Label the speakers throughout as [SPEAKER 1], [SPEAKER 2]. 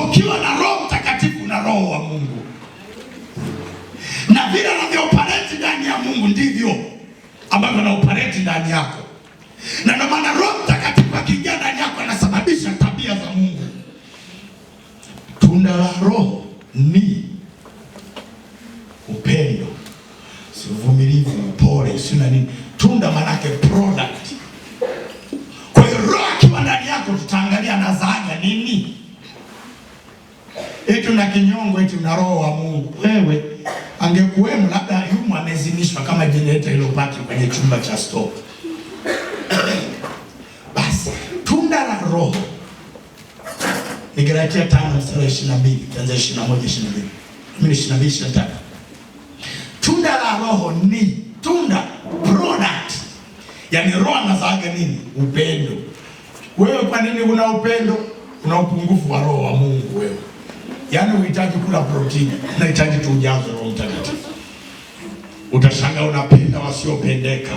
[SPEAKER 1] Ukiwa na Roho Mtakatifu na Roho wa Mungu, na vile anavyo-operate ndani ya Mungu ndivyo ambavyo ana-operate ndani yako. Na ndio maana Roho Mtakatifu akiingia ndani yako anasababisha tabia za Mungu. Tunda la Roho ni upendo, uvumilivu, upole, sio nini. Tunda maana yake product. Kwa hiyo Roho akiwa ndani yako tutaangalia anazaaga nini. Eti una kinyongo, eti una Roho wa Mungu. Wewe angekuwemo labda yumo amezimishwa kama generator iliyopaki kwenye chumba cha store. Basi tunda la Roho ni Galatia 5:22, kuanzia 21:22. Mimi 22:23. Tunda la Roho ni tunda, product. Yaani Roho anazaaga nini? Upendo. Wewe kwa nini una upendo? Una upungufu wa Roho wa Mungu wewe. Yaani unahitaji kula protini, unahitaji tu ujazo Roho Mtakatifu. Utashangaa unapenda wasiopendeka.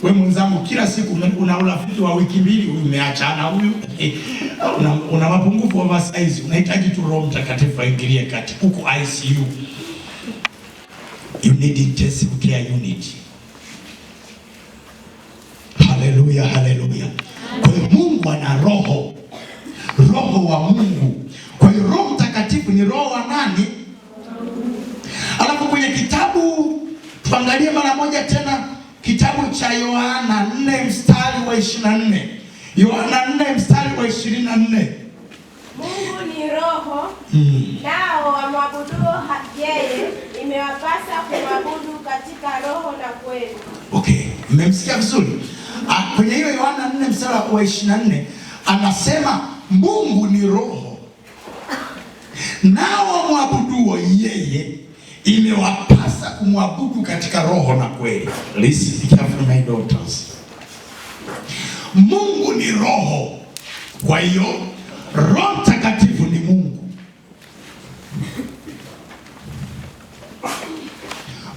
[SPEAKER 1] Wewe mwenzangu kila siku una urafiki wa wiki mbili, huyu umeachana huyu. Una mapungufu oversize, unahitaji tu Roho Mtakatifu aingilie kati. Huko ICU. You need intensive care unit. Haleluya, haleluya. Kwa hiyo Mungu ana roho. Roho wa Mungu. Kwa hiyo Roho Mtakatifu ni roho wa nani? Alafu kwenye kitabu tuangalie mara moja tena kitabu cha Yohana 4:24. Yohana 4:24.
[SPEAKER 2] Mungu ni roho, nao wamwabuduo yeye imewapasa kumwabudu katika roho na kweli.
[SPEAKER 1] Okay, mmemsikia vizuri? Kwenye hiyo Yohana 4:24 anasema Mungu ni roho, nao wamwabuduo yeye imewapasa kumwabudu katika roho na kweli. Listen carefully my daughters. Mungu ni roho. Kwa hiyo Roho Mtakatifu ni Mungu.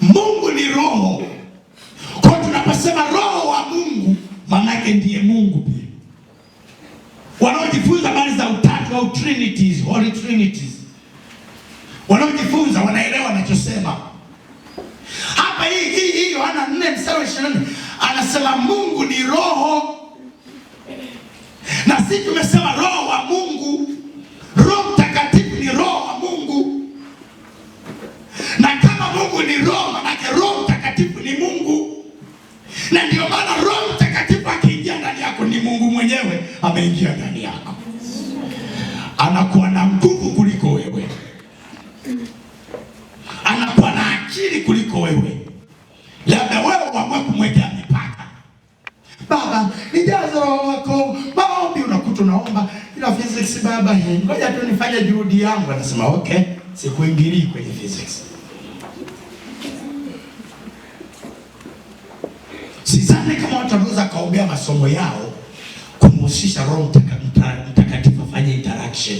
[SPEAKER 1] Mungu ni roho. Kwa tunaposema roho wa Mungu, maana yake ndiye Mungu pia. Wanaojifunza habari za utatu au trinities, holy trinities, wanaojifunza wanaelewa anachosema. Hapa hii Yohana 4:24 anasema Mungu ni roho. Na sisi tumesema roho wa Mungu, Roho Mtakatifu ni roho wa Mungu. Na kama Mungu ni roho, maana Roho Mtakatifu ni Mungu. Na ndio maana Roho Mtakatifu akiingia ndani yako ni Mungu mwenyewe ameingia ndani yako. Anakuwa na nguvu kuliko wewe. Anakuwa na akili kuliko wewe. Labda wewe uamue kumwekea mipaka. Baba, nijaze roho wako. Maombi unakuta unaomba ila physics baba, ngoja tu nifanye juhudi yangu. Anasema okay, sikuingilii kwenye physics. Sidhani kama watu wanaweza kaombea masomo yao kumhusisha Roho Mtakatifu afanye interaction.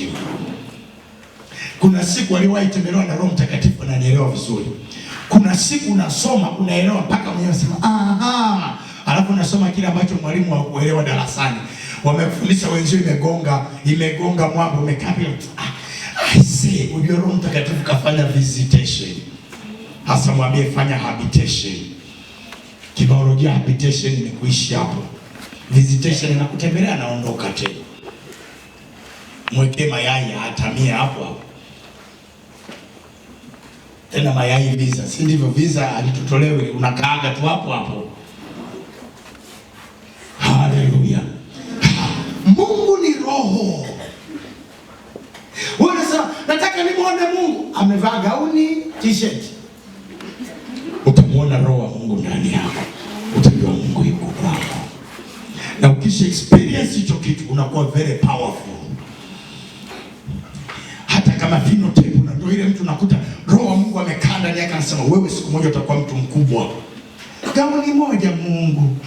[SPEAKER 1] Kuna siku aliwahi tembelewa na Roho Mtakatifu na nielewa vizuri. Kuna siku unasoma unaelewa mpaka mwenyewe unasema aha. Alafu unasoma kile ambacho mwalimu hakuelewa darasani. Wamefundisha wenzio imegonga mwamba umekaa bila. I say, ujue Roho Mtakatifu kafanya visitation. Hasa mwambie fanya habitation. Kibiolojia habitation ni kuishi hapo. Visitation na kutembelea naondoka tena. Mweke mayai atamie hapo hapo. Tena mayai visa, si ndivyo? Visa alitutolewe unakaaga tu hapo hapo. Haleluya. Mungu ni roho. Wewe unasema nataka nimuone Mungu, amevaa gauni, t-shirt. Utamuona roho wa Mungu ndani yako. Utajua Mungu yuko kwako. Na ukisha experience hicho kitu unakuwa very powerful. Hata kama phenotype ndio ile mtu nakuta roho wa Mungu amekaa ndani yake anasema wewe siku moja utakuwa mtu mkubwa. Gauni moja Mungu.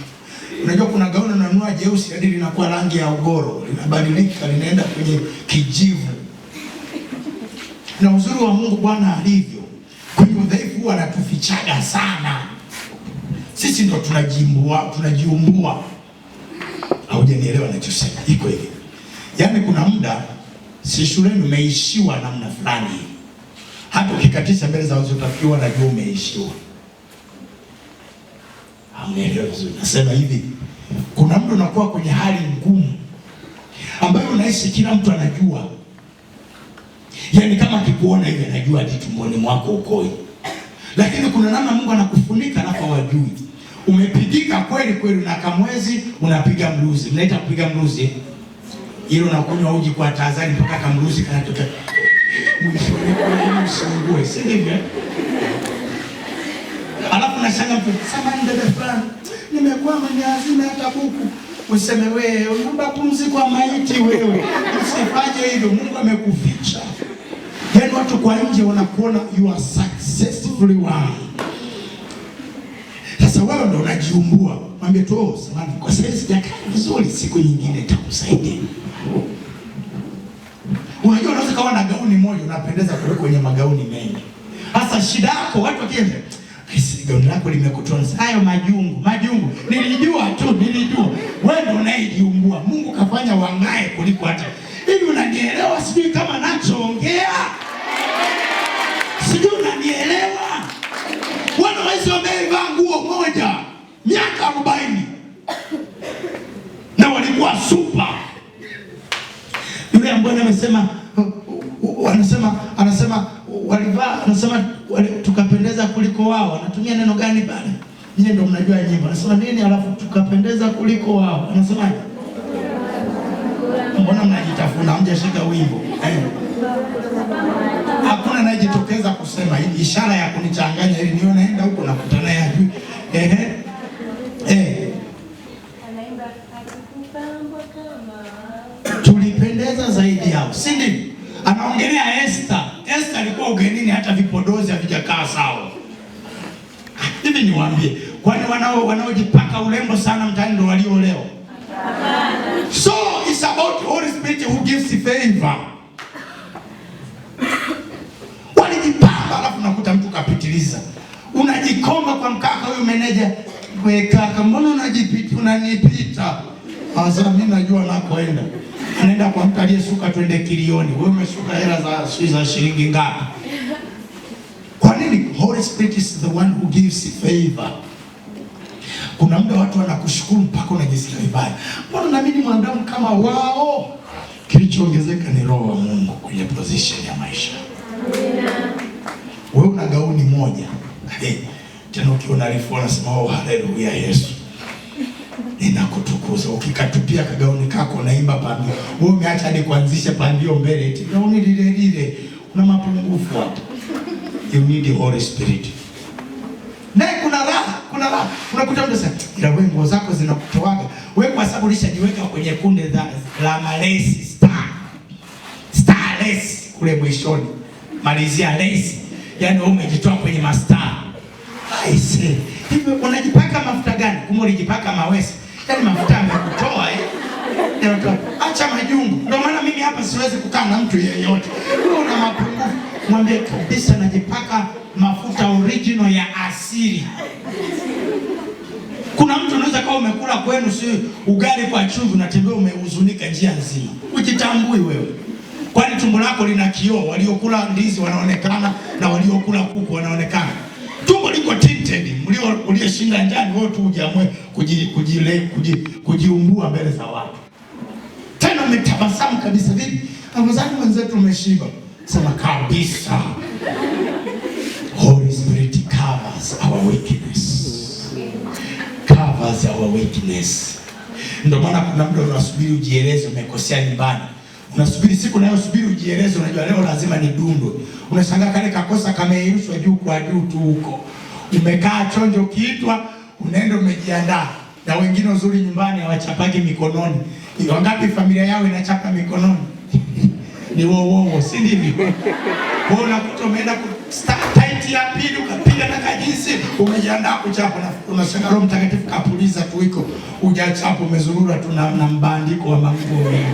[SPEAKER 1] Unajua kuna gauni unanunua jeusi hadi linakuwa rangi ya ugoro, linabadilika linaenda kwenye kijivu. Na uzuri wa Mungu Bwana alivyo. Kwa hiyo dhaifu huwa anatufichaga sana. Sisi ndo tunajiumbua. Haujanielewa ninachosema. Iko hivi. Yaani kuna muda si shuleni umeishiwa namna fulani. Hata ukikatisha mbele za watu utafikiwa najua umeishiwa. Hamnielewi vizuri. Nasema hivi, kuna mtu unakuwa kwenye hali ngumu ambayo unaishi kila mtu anajua. Yaani kama akikuona hivi anajua hadi tumboni mwako ukoi. Lakini kuna namna Mungu anakufunika alafu hawajui. Umepigika kweli kweli na kamwezi unapiga mluzi. Mnaita kupiga mluzi. Ile unakunywa uji kwa tahadhari mpaka kamluzi kanatoka. Mwisho si ndivyo? Alafu nashanga mtu, samahani dada fulani, nimekuwa mwenye hazina hata buku. Useme wewe, unaomba pumziko kwa maiti wewe. Usifanye hivyo, Mungu amekuficha. Yaani watu kwa nje wanakuona you are successfully one. Sasa wewe ndio unajiumbua. Mwambie tu, samahani kwa sasa sijakaa vizuri, siku nyingine nitakusaidia. Unajua unaweza kawa na gauni moja unapendeza kuliko kwenye magauni mengi. Sasa shida yako watu wakienda, gauni lako limekutonza. Hayo majungu. Nilijua. Wewe ndio unayejiumbua. Mungu kafanya wangae kuliko hata. Hivi unanielewa? Sijui kama nachoongea. Sijui unanielewa? Wana waizi wamevaa nguo moja miaka 40. Na walikuwa super. Yule ambaye anasema walivaa, anasema tukapendeza kuliko wao. Anatumia neno gani pale? Nyinyi ndio mnajua nyimbo. Anasema nini alafu tukapendeza kuliko wao? Anasema mbona mnajitafuna hamjashika wimbo? Hakuna anayejitokeza kusema hii ishara ya kunichanganya ili nione naenda huko nakutana ya juu.
[SPEAKER 2] Anaimba akikupamba kama
[SPEAKER 1] tulipendeza zaidi yao. Si ndivyo? Anaongelea Esther. Esther alikuwa ugenini hata vipodozi havijakaa sawa. Hivi niwaambie, kwani wanaojipaka urembo sana mtaani ndio walioolewa? So it's about the Holy Spirit who gives favor. Walijipamba alafu nakuta mtu kapitiliza. Unajikomba kwa mkaka huyu meneja, wewe kaka mbona unanipita? Sasa mimi najua nakoenda. Anaenda kwa mtu aliyesuka twende kilioni. Wewe umesuka hela za shilingi ngapi? Kwa nini? Holy Spirit is the one who gives favor. Kuna muda watu wanakushukuru mpaka unajisikia vibaya. Mbona na mimi mwanadamu kama wao? Kilichoongezeka ni roho wa Mungu kwenye position ya maisha. Amina. Wewe una gauni moja. Tena ukiona alifu unasema oh haleluya Yesu. Ninakutukuza. Ukikatupia kagauni kako unaimba pandio. Wewe umeacha hadi kuanzisha pandio mbele eti gauni lile una mapungufu hapo. You need the Holy Spirit. Naye kuna raha. Unakuta mtu sasa, ila wewe nguo zako zinakutoaga. Wewe kwa sababu ulishajiweka kwenye kunde la malesi star lace kule mwishoni. Malizia lace. Yaani wewe umejitoa kwenye mastar. I say, hivi unajipaka mafuta gani? Kumbe ulijipaka mawesi. Yaani mafuta yamekutoa acha majungu. Ndio maana mimi hapa siwezi kukaa na mtu yeyote. Wewe una mapungufu. Mwambie kabisa najipaka mafuta original ya asili. Kuna mtu unaweza kama umekula kwenu si ugali kwa chumvi unatembea umehuzunika njia nzima. Ujitambui wewe. Kwani tumbo lako lina kioo, waliokula ndizi wanaonekana na waliokula kuku wanaonekana. Tumbo liko tinted, uliyeshinda njani wewe tu hujaamua kujiumbua mbele za watu. Tena umetabasamu kabisa vipi? Afadhali mwenzetu umeshiba. Sema kabisa. Holy Spirit covers our weakness. Covers our weakness. Ndio maana kuna muda unasubiri ujieleze umekosea nyumbani. Unasubiri siku nayo subiri ujieleze unajua leo lazima nidundwe. Unashangaa kale kakosa kameirushwa juu kwa juu tu huko. Umekaa chonjo kiitwa unaenda umejiandaa. Na wengine uzuri nyumbani hawachapagi mikononi. Wangapi familia yao inachapa mikononi? Ni wao si ndivyo? Kwa unakuta umeenda start tight ya pili ukapiga na kajinsi umejiandaa kuchapa na unashangaa Roho Mtakatifu kapuliza tu iko hujachapa umezurura tu na mbandiko wa manguo mengi.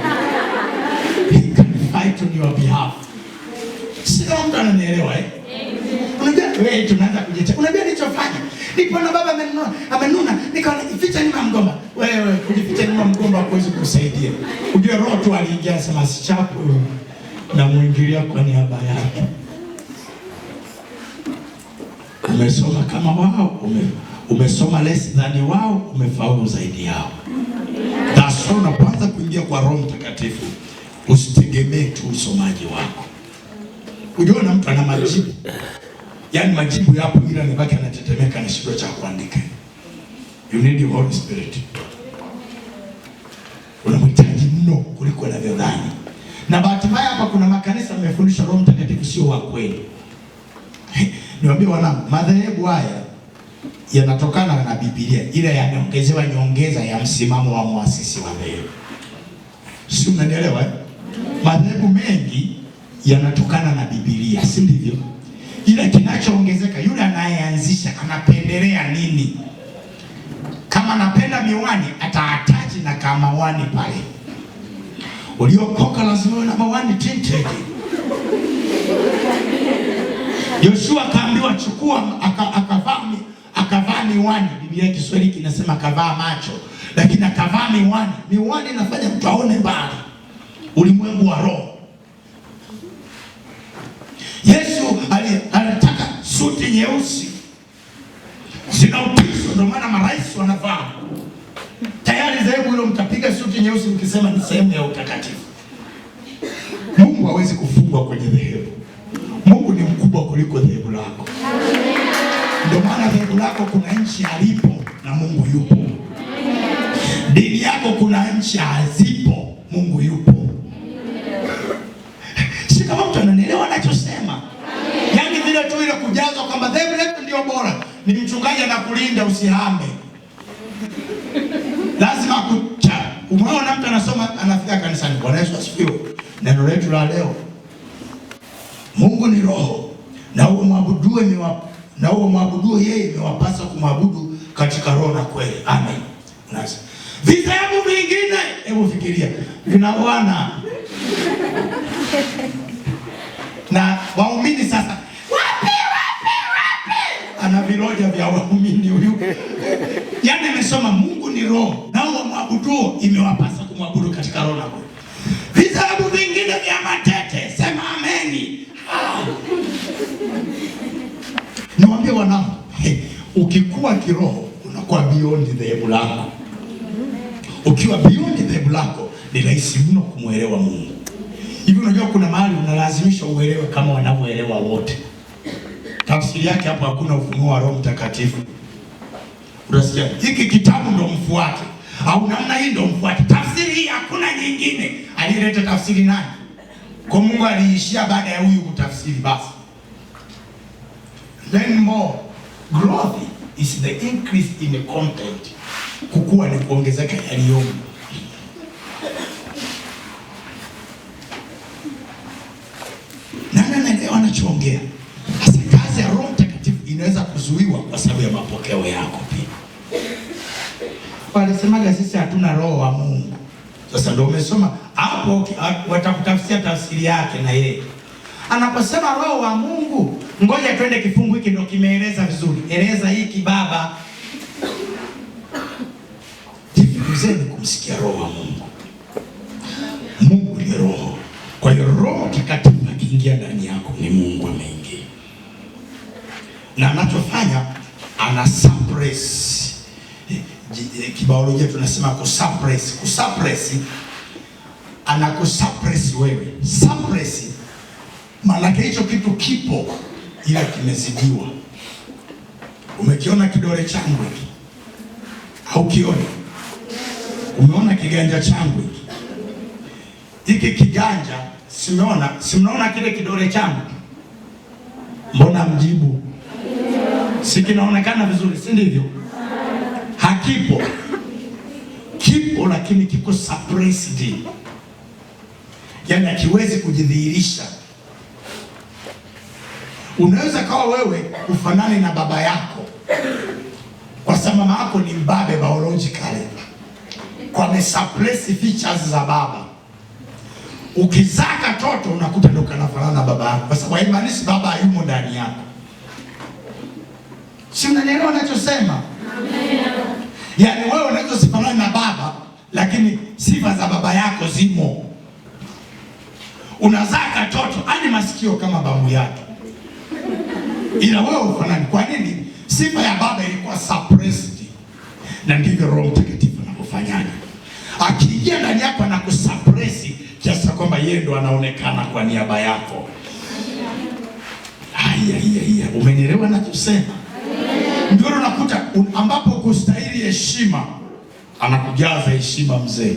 [SPEAKER 1] He can fight on your behalf. Sio mtu ananielewa Unajua wewe tunaanza kujitetea. Unajua nilichofanya? Nilipoona baba amenuna nikaona jificha nyuma mgomba. Wewe kujificha nyuma mgomba huwezi kusaidia. Unajua roho tu aliingia sema sichapo. na muingilia kwa niaba yake. Umesoma kama wao, umesoma less than wao, umefaulu zaidi yao. That's why unapoanza kuingia kwa Roho Mtakatifu usitegemee tu usomaji wako. Ujiona mtu ana majibu, yaani majibu yapo, ila nibaki anatetemeka na shida cha kuandika. You need the Holy Spirit. Unamhitaji mno kuliko unavyodhani. Na bahati mbaya hapa kuna makanisa yamefundisha Roho Mtakatifu sio wa kweli. Niwaambie wanangu, madhehebu haya yanatokana na Biblia, ila yameongezewa nyongeza ya msimamo wa muasisi wa dhehebu. Si unanielewa? Madhehebu mengi yanatokana na Biblia, si ndivyo? Ila kinachoongezeka yule anayeanzisha anapendelea nini. Kama anapenda miwani ataataji na kama wani pale. Uliokoka lazima uwe na mawani tinted. Yoshua kaambiwa chukua, akavaa miwani. Biblia ya Kiswahili kinasema akavaa macho, lakini akavaa miwani. Miwani inafanya mtu aone mbali, ulimwengu wa roho. Yesu alitaka suti nyeusi, zina utisho, ndio maana marais wanavaa. Tayari dhehebu hilo mtapiga suti nyeusi mkisema ni sehemu ya utakatifu. Mungu hawezi kufungwa kwenye dhehebu. Mungu ni mkubwa kuliko dhehebu lako. Ndio maana dhehebu lako kuna nchi alipo na Mungu yupo. Dini yako kuna nchi hazipo, Mungu yupo. Si kama mtu ananielewa anachosema? Yaani vile tu ile kujazwa kwamba dhehebu letu ndio bora, ni mchungaji anakulinda usihame. Lazima umeona mtu anasoma anafika kanisani. Bwana Yesu asifiwe. Neno letu la leo, Mungu ni roho, na huo mwabudu yeye imewapasa kumwabudu katika roho na kweli. Amen. Nasi vitabu vingine, hebu fikiria, vinaoana na waumini. Sasa wapi ana viroja vya waumini huyu. Yaani amesoma Mungu ni roho, na huo mwabudu imewapasa kumwabudu katika roho na kweli. Vitabu vingine vya matete, sema ameni. Niwaambie wanangu, ukikuwa kiroho unakuwa beyond dhehebu lako. Ukiwa beyond dhehebu lako ni rahisi mno kumwelewa Mungu. Hivi unajua kuna mahali unalazimisha uelewe kama wanavyoelewa wote. Tafsiri yake hapo hakuna ufunuo wa Roho Mtakatifu. Unasikia? Hiki kitabu ndo mfuate, au namna hii ndo mfuate. Tafsiri hii hakuna nyingine. Alileta tafsiri nani? Kwa Mungu aliishia baada ya huyu kutafsiri basi. Learn more. Growth is the increase in the content. Kukua ni kuongezeka yaliyomo. Nani anaelewa anachoongea? Hasa kazi ya Roho Mtakatifu inaweza kuzuiwa kwa sababu ya mapokeo yako pia. Walisemaga sisi hatuna roho wa Mungu. Sasa ndio umesoma hapo, watakutafsiria tafsiri yake na yeye. Anaposema roho wa Mungu, ngoja twende kifungu hiki ndio kimeeleza vizuri. Eleza hiki baba. Jifunzeni kumsikia roho wa Mungu. Mungu ni roho. Kwa hiyo Roho Mtakatifu akiingia ndani yako ni Mungu ameingia. Na anachofanya ana suppress. Kibiolojia tunasema kusuppress. Kusuppress, anakusuppress wewe. Suppress maana hicho kitu kipo ila kimezidiwa. Umekiona kidole changu hiki? Haukioni? Umeona kiganja changu hiki? Hiki kiganja, simeona kile kidole changu? Mbona mjibu? Si kinaonekana vizuri, si ndivyo? Hakipo. Kipo lakini kiko suppressed. Yaani hakiwezi kujidhihirisha. Unaweza kawa wewe ufanane na baba yako, kwa sababu mama yako ni mbabe biologically, kwa suppress features za baba. Ukizaa katoto unakuta ndo kanafanana na baba yako, kwa sababu haimaanishi baba hayumo ndani yako. Si unanielewa ninachosema? Amen. Yaani wewe unaweza usifanane na baba, lakini sifa za baba yako zimo. unazaa katoto hadi masikio kama babu yake, ila wewe ufanani. Kwa nini? Sifa ya baba ilikuwa suppressed, na ndivyo Roho Mtakatifu anakufanyaje. Akiingia ndani yako na kusuppress kiasi kwamba yeye ndo anaonekana kwa niaba yako. Haya, umenielewa nachosema? Ndio unakuta ambapo kustahili heshima anakujaza heshima mzee.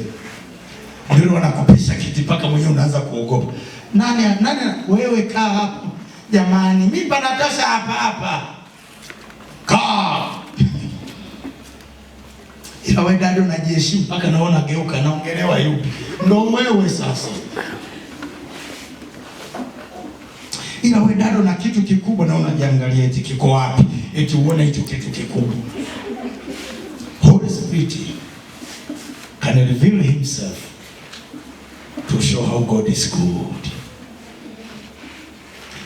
[SPEAKER 1] Ndio anakupisha kiti mpaka mwenyewe unaanza kuogopa. Nani wewe kaa hapo. Jamani, mimi panatosha hapa. Kaa. Ila wewe dada unajiheshimu mpaka naona geuka naongelewa yupi? Ndio wewe sasa. Ila wewe dada na kitu kikubwa na unajiangalia eti kiko wapi? Eti uone hicho kitu kikubwa. Holy Spirit can reveal himself to show how God is good.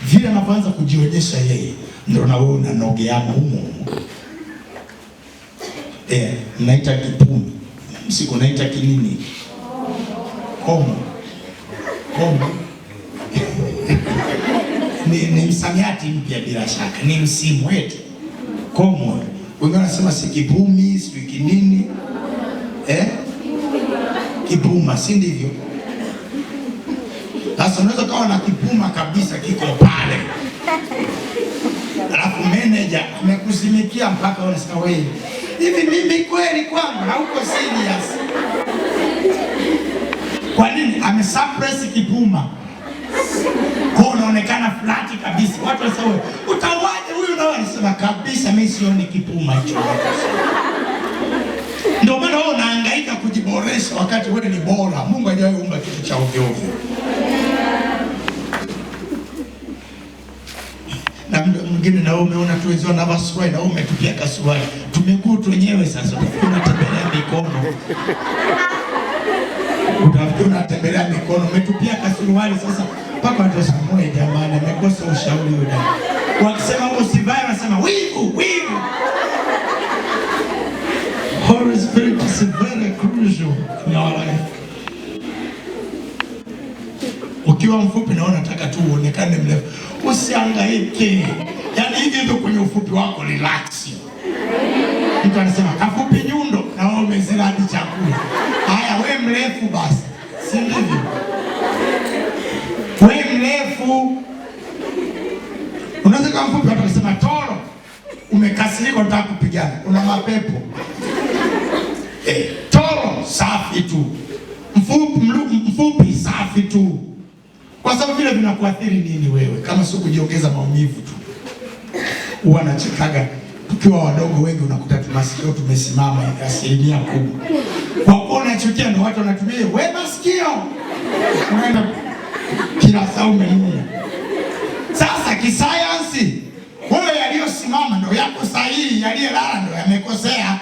[SPEAKER 1] Vile anaanza kujionyesha yeye, ndio na wewe unanogeana humo. Mnaita kipuni. Msiku naita kinini? Komo. Ni msamiati mpya bila shaka. Ni msimu wetu. Komo. Wengine wanasema si kipumi, si kinini. Kipuma, si ndivyo? Sasa unaweza kawa na kipuma kabisa kiko pale. Alafu manager amekuzimikia mpaka unasema wewe, hivi mimi kweli kwamba hauko serious? Kwa nini? Amesuppress kipuma. Kwa unaonekana flat kabisa. Watu wanasema utawaje huyu, na wanasema kabisa mimi sioni kipuma hicho. Ndio maana wewe unahangaika kujiboresha wakati wewe ni bora. Mungu hajawahi kuumba kitu cha ovyo ovyo. Na mwingine na wewe umeona tu hizo na baswai na wewe umetupia kasuali. Tumekuu tu wenyewe sasa tunatembelea mikono. Unatembelea mikono, umetupia kasuali sasa mpaka watu wasamwe jamani amekosa ushauri huyo. Wakisema usivae wanasema wivu. Holy Spirit is very crucial in our life. Ukiwa mfupi na unataka tu uonekane mrefu, usihangaike. Yaani hivi ndio kwenye ufupi wako relax. Mtu anasema kafupi nyundo na wewe umezila hadi chakula. Haya wewe mrefu basi. Si ndivyo? Wewe mrefu. Unaweza kama mfupi watu wanasema toro. Umekasirika unataka kupigana. Una mapepo. Toro safi tu. Mfupi safi tu. Kwa sababu vile vinakuathiri nini wewe? Kama sio kujiongeza maumivu tu. Huwa nachekaga tukiwa wadogo wengi unakuta tumasikio tumesimama asilimia kubwa. Kwa kuwa unachukia ndio watu wanatumia wewe masikio. Unaenda kila saa umenuna. Sasa kisayansi wewe yaliyosimama ndio yako sahihi, yaliyolala ndio yamekosea.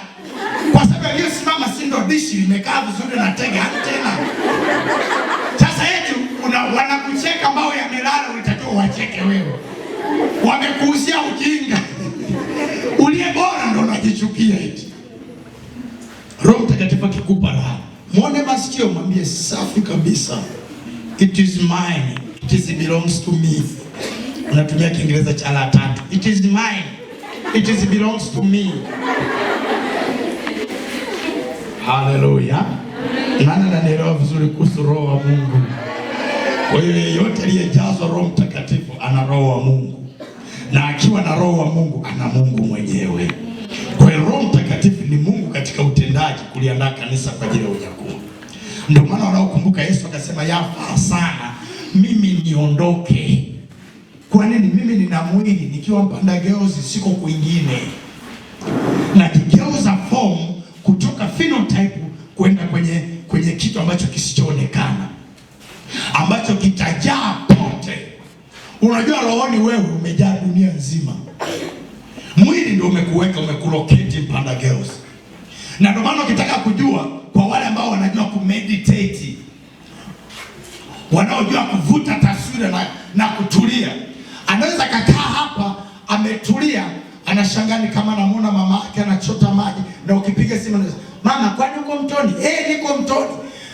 [SPEAKER 1] Kwa sababu yaliyosimama si ndio dishi limekaa vizuri na tega antena. Sasa yetu wanakucheka ambao yamelala utatoa wacheke wewe. Wamekuuzia ujinga. Uliye bora ndo unajichukia eti. Roho Mtakatifu akikupa raha, muone masikio mwambie safi kabisa. It is mine. It belongs to me. Unatumia Kiingereza cha la tatu. It is mine. It belongs to me. Hallelujah. Nani ananielewa vizuri kuhusu Roho wa Mungu? Kwa hiyo yeyote aliyejazwa Roho Mtakatifu ana Roho wa Mungu. Na akiwa na Roho wa Mungu ana Mungu mwenyewe. Kwa hiyo Roho Mtakatifu ni Mungu katika utendaji kuliandaa kanisa kwa ajili ya unyakuo. Ndio maana wanaokumbuka Yesu akasema yafaa sana mimi niondoke. Kwa nini? Mimi nina mwili nikiwa mpanda geuzi siko kwingine. Na kigeuza form kutoka phenotype kwenda kwenye kitu ambacho kisichoonekana. Ambacho kitajaa pote. Unajua rohoni wewe umejaa dunia nzima. Mwili ndio umekuweka umekuloketi mpanda geuzi. Na ndio maana ukitaka kujua kwa wale ambao wanajua kumeditate, wanaojua kuvuta taswira na kutulia, anaweza kakaa hapa ametulia, anashangani kama anamuona mama yake anachota maji na ukipiga simu mama kwani uko mtoni? Niko mtoni.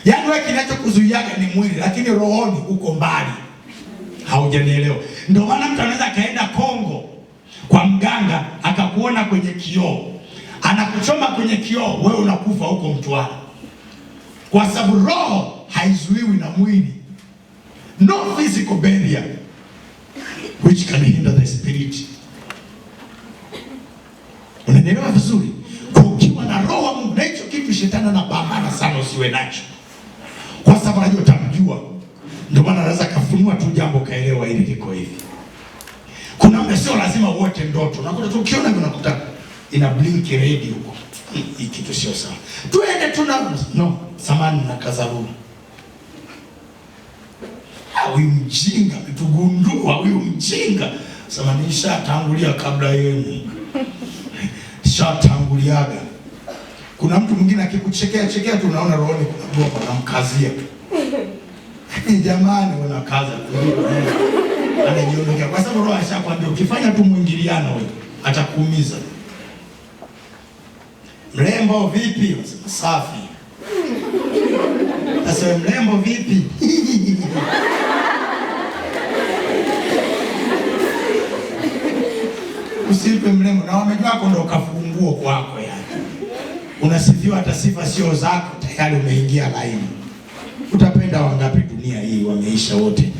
[SPEAKER 1] Yaani wewe kinachokuzuiaga ni mwili, lakini rohoni uko mbali. Haujanielewa? Ndio maana mtu anaweza kaenda Kongo kwa mganga akakuona kwenye kioo, anakuchoma kwenye kioo, wewe unakufa huko Mtwara, kwa sababu roho haizuiwi na mwili. No physical barrier which can hinder the spirit. Unanielewa vizuri? Kwa ukiwa na roho wa Mungu, na hicho kitu shetani anapambana sana usiwe nacho, kwa sababu anajua utamjua. Ndio maana anaweza kafunua tu jambo kaelewa hili liko hivi. Kuna muda sio lazima wote ndoto. Unakuta tu ukiona hivyo unakuta ina blink red huko. Hii kitu sio sawa. Tuende tuna samani na kazaruni. Huyu mjinga ametugundua, huyu mjinga. Samani nishatangulia kabla yenu. Shatanguliaga. Kuna mtu mwingine akikuchekea tu unaona rohoni kuna bomba na mkazia. Jamani wanakaza anajiondokea, kwa sababu roho ashakwambia ukifanya tu mwingiliano wewe atakuumiza. Mrembo vipi? Unasema safi. Sasa mrembo vipi? Usipe mrembo na wamejua wako ndo kafunguo kwako yani. Unasifiwa hata sifa sio zako, tayari umeingia laini. Utapenda wangapi dunia hii? Wameisha wote.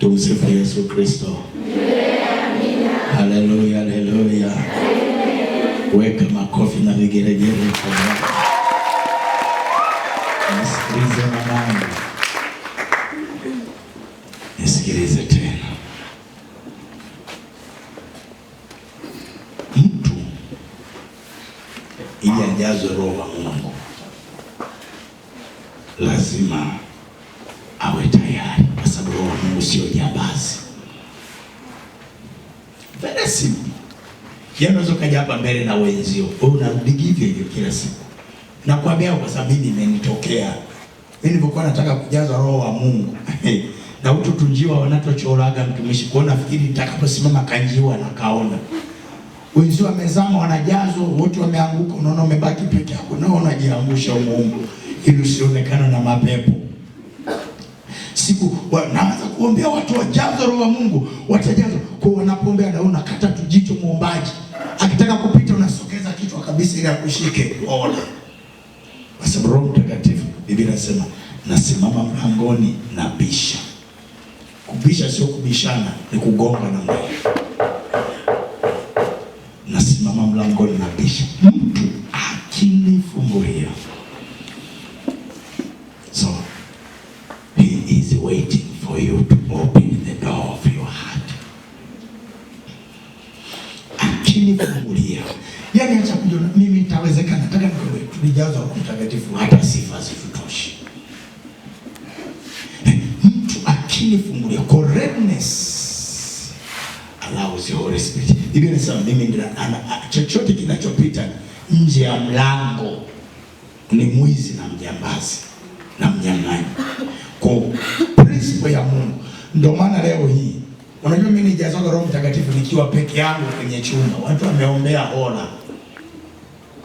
[SPEAKER 1] Tumsifu Yesu Kristo. Haleluya, haleluya. Weka makofi na vigelegele kwa Bwana. Nisikilize mwanangu. Nisikilize tena. Mtu ili ajazwe roho wa Mungu lazima awe tayari, kwa sababu roho wa Mungu sio jambazi. Very simple. Unaweza kaja hapa mbele na wenzio, wewe unarudi hivyo kila siku. Nakwambia kwa sababu mimi imenitokea. Mimi nilipokuwa nataka kujaza roho wa Mungu. Na utu tunjiwa wanatochoraga mtumishi, kwa nafikiri nitakaposimama kanjiwa na kaona. Wenzio wamezama wanajazwa, wote wameanguka, unaona umebaki peke yako, na unajiangusha Mungu ili usionekane na mapepo. Siku wanaanza kuombea watu wajazwe roho wa Mungu, watajazwa. Kwa wanapoombea na unakata tujicho muombaji. Akitaka kupita unasogeza kichwa kabisa ili akushike. Ona. Kwa sababu Roho Mtakatifu, Biblia inasema nasimama mlangoni na bisha. Kubisha sio kubishana, ni kugonga na mbele. Nasimama mlangoni na bisha. Mtu akinifungulia. So he is waiting for you to open the door of your heart. Akinifungulia. Yaani acha kujiona mimi itawezekana, nataka nikowe tulijazwa Roho Mtakatifu hata sifa zitutoshi. Mtu akinifungulia, correctness allows the Holy Spirit. Biblia inasema mimi ndio chochote kinachopita nje ya mlango ni mwizi na mjambazi na mnyang'anyi. Kwa principle ya Mungu. Ndio maana leo hii unajua mimi nijazwa Roho Mtakatifu nikiwa peke yangu kwenye chumba. Watu wameombea hola.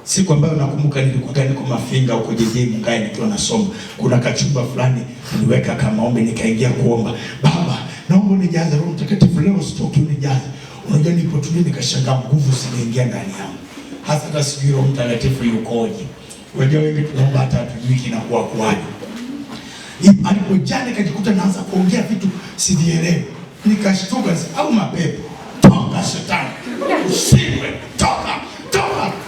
[SPEAKER 1] Siku ambayo nakumbuka nilikuwa niko Mafinga huko jijini Mungai nikiwa nasoma. Kuna kachumba fulani niliweka kama ombi nikaingia kuomba. Baba, naomba unijaze Roho Mtakatifu leo sitoki unijaze. Unajua nipo tu nikashangaa nguvu zimeingia ndani yangu. Hasa sijui Roho Mtakatifu yukoje. Unajua wengi tunaomba hata hatujui kinakuwa kwaje. Alipojaa nikajikuta naanza kuongea vitu sivielewi. Nikashtuka au mapepo. Toka shetani. Usiwe. Toka.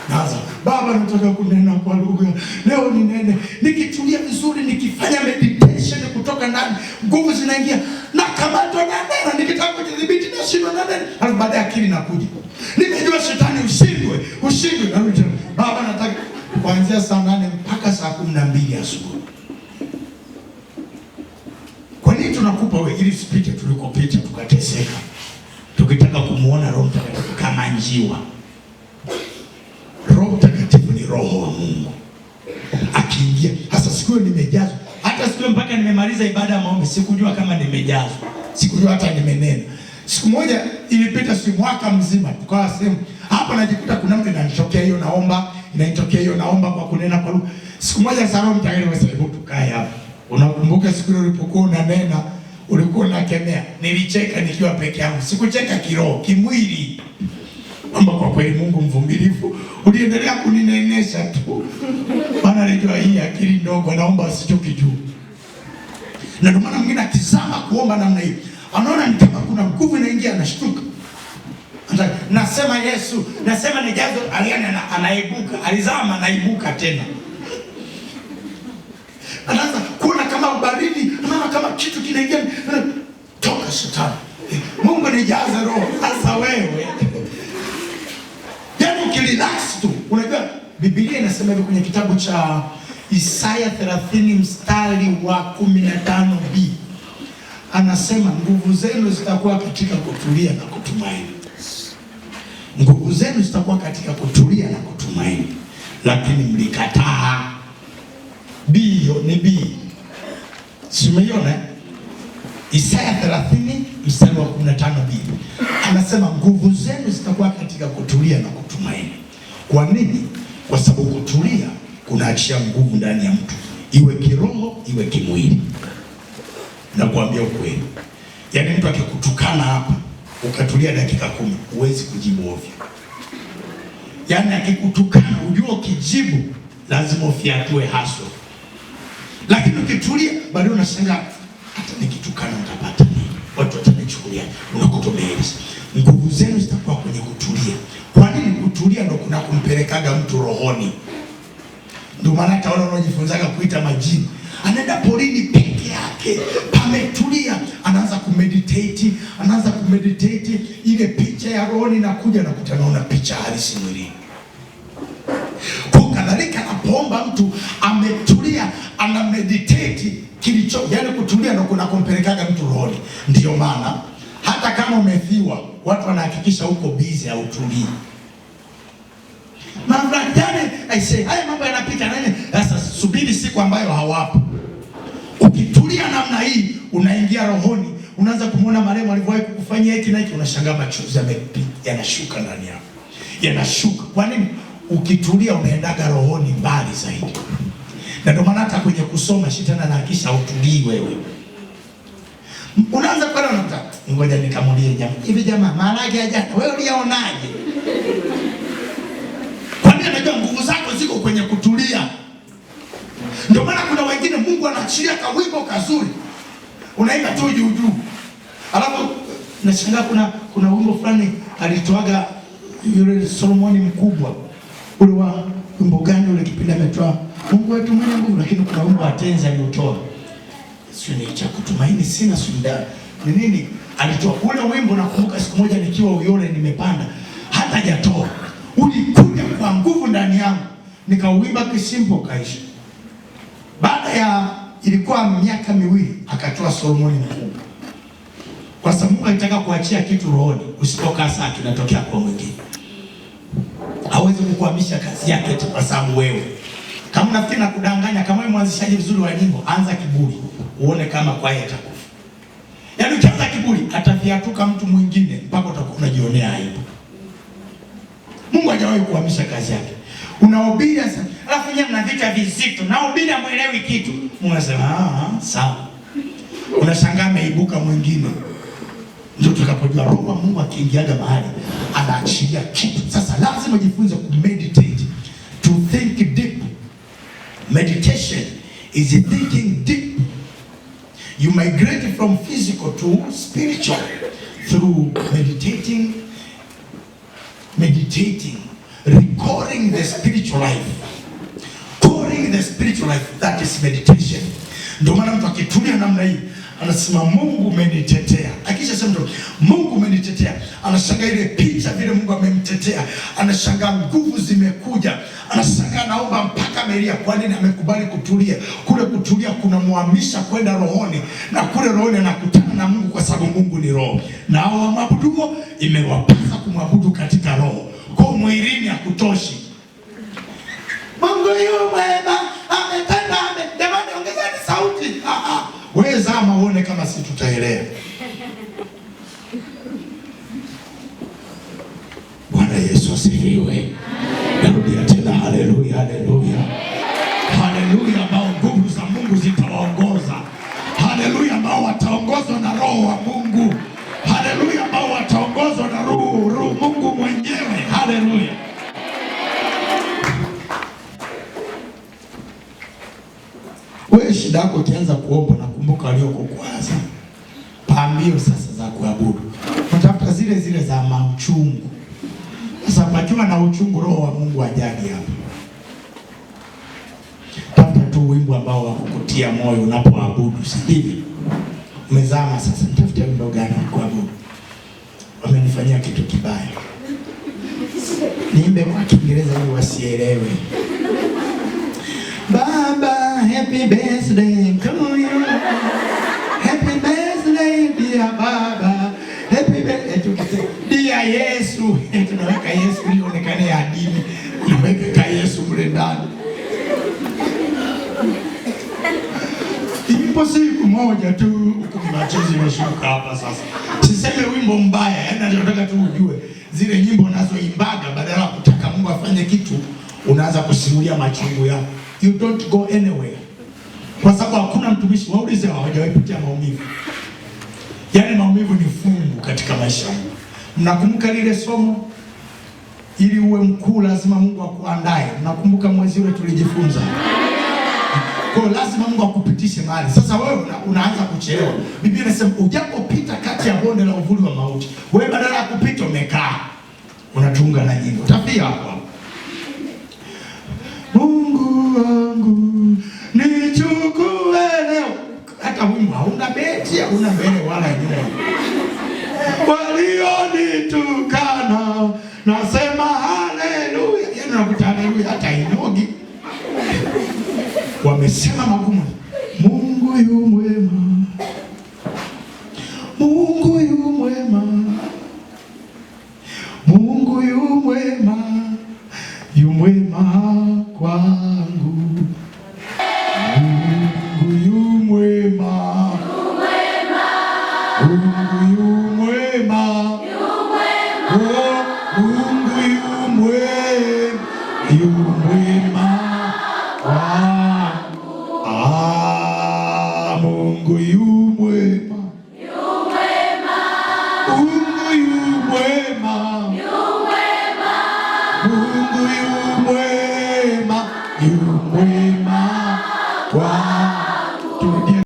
[SPEAKER 1] Naanza, Baba nataka kunena kwa lugha. Leo ninene. Nikitulia vizuri, nikifanya meditation kutoka ndani, nguvu zinaingia. Na kamatwa na neno, nikitaka kujidhibiti na shindwa na neno. Alafu baadaye akili inakuja. Nimejua shetani ushindwe. Narudi. Baba nataka kuanzia saa 8 mpaka saa 12 asubuhi. Kwa nini tunakupa wewe ili usipite tulikopita tukateseka? Tukitaka kumuona Roho Mtakatifu kama njiwa. Roho Mtakatifu ni roho wa Mungu. Akiingia, hasa siku hiyo nimejazwa. Hata siku hiyo mpaka nimemaliza ibada ya maombi sikujua kama nimejazwa. Sikujua hata nimenena. Siku moja ilipita mwaka mzima tukawa sehemu hapa najikuta kuna mtu ananitokea hiyo naomba inaitokea hiyo naomba kwa kunena kwa lugha. Siku moja Roho Mtakatifu hebu tukae hapa. Unakumbuka siku ile ulipokuwa unanena, ulikuwa unakemea. Nilicheka nikiwa peke yangu. Sikucheka kiroho, kimwili. Kwamba kwa kweli Mungu mvumilivu, uliendelea kuninenesha tu. Bwana alijua hii akili ndogo, naomba asichoke juu. Na ndio maana mwingine akizama kuomba namna hii, anaona ni kama kuna nguvu inaingia, anashtuka. Nasema Yesu, nasema nijazo, aliana anaibuka, alizama anaibuka tena. Anaanza kuona kama baridi, anaona kama kitu kinaingia, toka shetani. Mungu nijaze roho. Sasa wewe yaani ukirelax tu, unajua Biblia inasema hivi kwenye kitabu cha Isaya 30 mstari wa 15b. Anasema nguvu zenu zitakuwa katika kutulia na kutumaini. Nguvu zenu zitakuwa katika kutulia na kutumaini, lakini mlikataa. Bio ni bii. Simeiona? Isaya 30 mstari wa 15b. Anasema nguvu zenu zitakuwa katika kutulia na kutumaini. Kwa nini? Kwa sababu kutulia kunaachia nguvu ndani ya mtu, iwe kiroho iwe kimwili. Na kuambia ukweli, yaani mtu akikutukana hapa ukatulia dakika 10 huwezi kujibu ovyo. Yaani akikutukana ujue ukijibu lazima ufiatue haso. Lakini ukitulia bado unashangaa, hata nikitukana utapata nini? Watu watanichukulia, unakutomeleza. Nguvu zenu zitakuwa kwenye kutulia. Kwa nini? Kutulia ndo kuna kumpelekaga mtu rohoni. Ndio maana hata wale wanaojifunzaga kuita majini, anaenda porini peke yake, pametulia, anaanza kumeditate, ile picha ya rohoni inakuja na kutanaona picha halisi mwilini. Kwa kadhalika anapoomba mtu ametulia, ana meditate yaani kutulia ndo kuna kumpelekaga mtu rohoni. Ndio maana hata kama umefiwa, watu wanahakikisha uko busy au tulii. Mambo gani aisee, haya mambo yanapita nani? Sasa subiri siku ambayo hawapo. Ukitulia namna hii, unaingia rohoni, unaanza kumuona marehemu alivyowahi kukufanyia hiki na hiki, unashangaa machozi yanashuka ndani yako. Yanashuka. Kwa nini? Ukitulia unaendaga rohoni mbali zaidi. Na ndio maana hata kwenye kusoma shetani anahakisha utulii wewe. Unaanza kwenda unakuta, ngoja nikamulie jamaa. Hivi jamaa, maana yake jana wewe ulionaje? Kwa nini? Anajua nguvu zako ziko kwenye kutulia. Ndio maana kuna wengine Mungu anaachilia kawimbo kazuri, unaimba tu juu juu. Alafu nashangaa kuna wimbo fulani alitoaga yule Solomoni mkubwa. Ule wa wimbo gani ule kipindi ametoa? Mungu wetu mwenye nguvu, lakini kuna wimbo wa tenzi aliotoa. Sio ni cha kutumaini sina sunda. Ni nini? Alitoa ule wimbo, nakumbuka siku moja nikiwa Uyole nimepanda, hata hajatoa. Ulikuja kwa nguvu ndani yangu. Nikauimba kisimpo kaisha. Baada ya ilikuwa miaka 2 akatoa Solomoni mkubwa. Kwa sababu Mungu alitaka kuachia kitu rohoni, usipokaa saa kinatokea kwa mwingine. Hawezi kukuhamisha kazi yake tu kwa sababu wewe. Kama unafikiri na kudanganya, kama wewe mwanzishaji vizuri wa nyimbo, anza kiburi. Uone kama kwa yeye atakufa. Yaani ukianza kiburi, atafiatuka mtu mwingine mpaka utakuwa unajionea aibu. Mungu hajawahi kuhamisha kazi yake. Unahubiri sasa, alafu nyinyi mna vita vizito, nahubiri hamuelewi kitu. Mungu anasema, sawa. Unashangaa ameibuka mwingine. Ndio tukapojua roho wa Mungu akiingiaga mahali anaachilia kitu. Sasa lazima jifunze kumeditate, to think deep. Meditation is thinking deep. You migrate from physical to spiritual through meditating, recalling the spiritual life. Calling the spiritual life, that is meditation. Ndio maana mtu akitulia namna hii anasema Mungu umenitetea. Akisha sema Mungu umenitetea, anashangaa ile picha vile Mungu amemtetea, anashangaa nguvu zimekuja, anashangaa naomba mpaka Maria. Kwa nini? Amekubali kutulia. Kule kutulia kunamuhamisha kwenda rohoni, na kule rohoni anakutana na Mungu kwa sababu Mungu ni roho. Na hao waabuduo imewapasa kumwabudu katika roho. Kwa mwilini hakutoshi. Mungu yu mwema, ametenda, jamani ongezeni sauti. Wewe zama uone kama si tutaelewa. Bwana Yesu asifiwe. Narudia tena haleluya. wataongozwa na Roho wa Mungu. Haleluya, ambao wataongozwa na Roho Mungu mwenyewe. Haleluya. Wewe shida yako ukianza kuomba, nakumbuka waliokukwaza pambio sasa za kuabudu, unatafuta zile za mauchungu. Sasa pakiwa na uchungu, Roho wa Mungu ajaje hapa. Tafuta tu wimbo ambao wakukutia moyo unapoabudu, si ndivyo? Umezama sasa, nitafuta wimbo gani wa kuabudu? Wamenifanyia kitu kibaya, niimbe kwa Kiingereza ili wasielewe. Baba, happy birthday to you. Happy birthday dear Baba. Happy birthday dear Yesu. Tunaweka Yesu ili onekane ya dini. Unaweka Yesu mle ndani. Ipo siku moja tu huku machozi yameshuka hapa sasa. Siseme wimbo mbaya, yaani nataka tu ujue zile nyimbo unazoimbaga badala ya kutaka Mungu afanye kitu, unaanza kusimulia machungu yako. You don't go anywhere. Kwa sababu hakuna mtumishi, waulize hawajawahi kupitia maumivu. Yaani maumivu ni fungu katika maisha. Mnakumbuka lile somo, ili uwe mkuu lazima Mungu akuandae. Mnakumbuka mwezi ule tulijifunza. Kwa lazima Mungu akupitishe mahali. Sasa wewe unaanza kuchelewa. Biblia inasema ujapopita kati ya bonde la uvuli wa mauti, wewe badala ya kupita umekaa. Unatunga na nyimbo. Utafia hapo. Mungu wangu nichukue leo. Hata wimbo hauna beti, hauna mbele wala nyuma. Walionitukana nasema haleluya. Yaani unakuta haleluya hata inogi. Wamesema magumu. Mungu yu mwema. Mungu yu mwema. Mungu yu mwema. Yu mwema kwangu. Mungu yu mwema. Mungu yu mwema. Mungu yu mwema. Yu mwema.